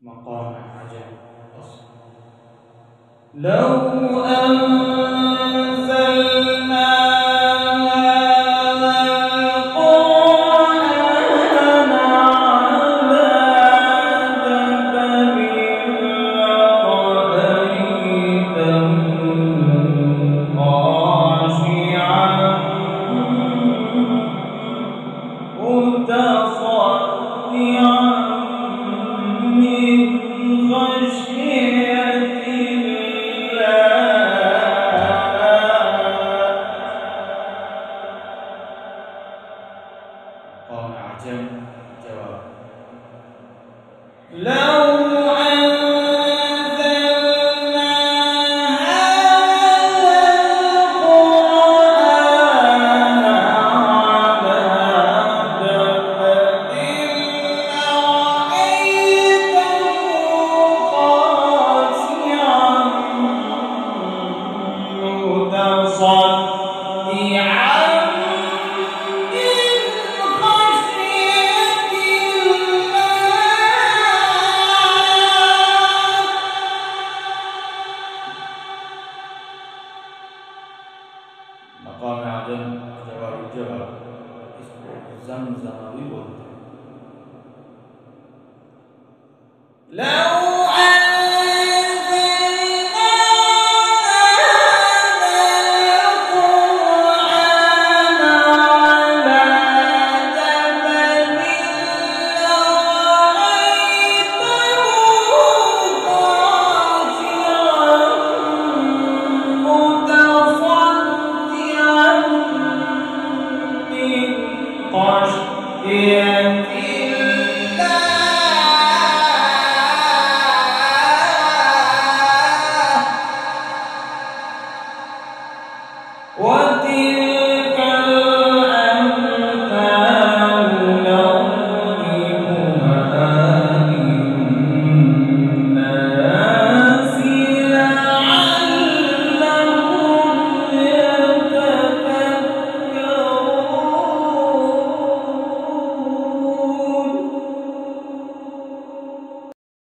مقام عجب. لو أنزلنا هذا القرآن على جبل لرأيته خاشعا متصدعا من خشية مقام عجب. جواب. لو أنزلنا هذا القرآن على جبل لرأيته خاشعا متصدعا مقام عجب. جواب الجواب. زمزم ويبوت. لو أنزلنا هذا القرآن على جبل لرأيته خاشعا متصدعا من خشية الله.